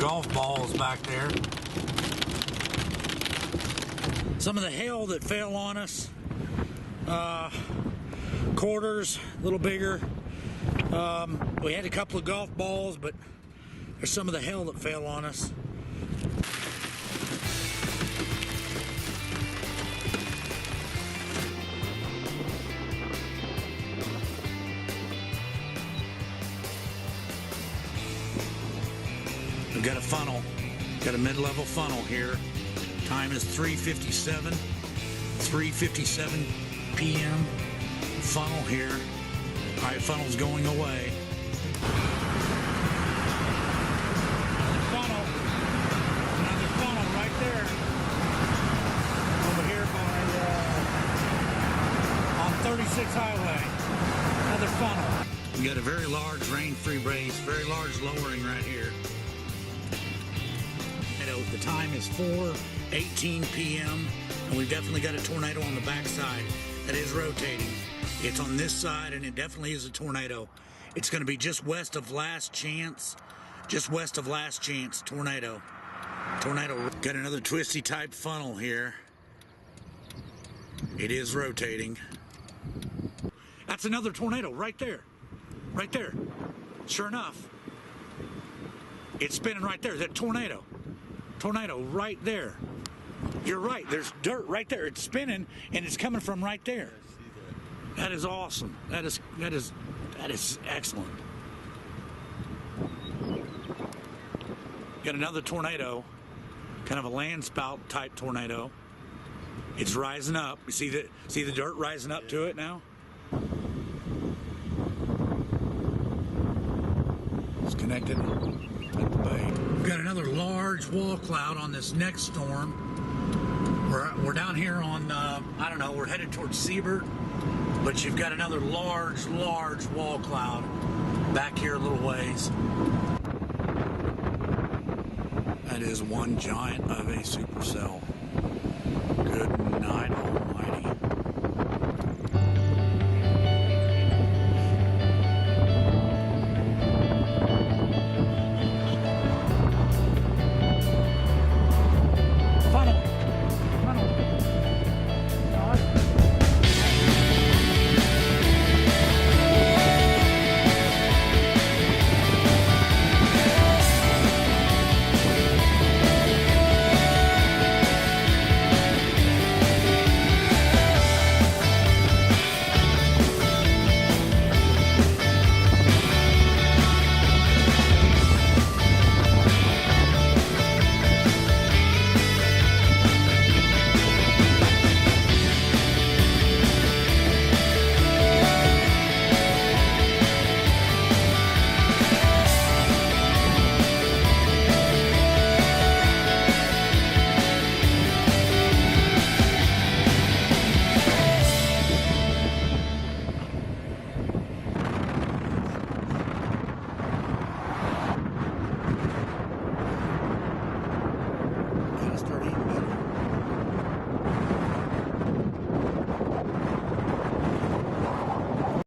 golf balls back there. Some of the hail that fell on us. Quarters, a little bigger. We had a couple of golf balls, but there's some of the hail that fell on us. We've got a funnel, got a mid-level funnel here. Time is 3:57 p.m. Funnel here. All right, funnel's going away. Another funnel right there. Over here on 36 Highway. Another funnel. We got a very large rain-free base, very large lowering right here. The time is 4:18 p.m. and we've definitely got a tornado on the backside that is rotating. It's on this side and it definitely is a tornado. It's going to be just west of Last Chance. Just west of Last Chance. Tornado. Got another twisty type funnel here. It is rotating. That's another tornado right there. Right there. Sure enough. It's spinning right there. That tornado. Tornado right there. You're right. There's dirt right there. It's spinning and it's coming from right there. That is awesome. That is excellent. Got another tornado, kind of a land spout type tornado. It's rising up. You see the dirt rising up to it now? It's connected at the bay. We've got another large wall cloud on this next storm. We're down here on, I don't know, we're headed towards Siebert, but you've got another large wall cloud back here a little ways. That is one giant of a supercell.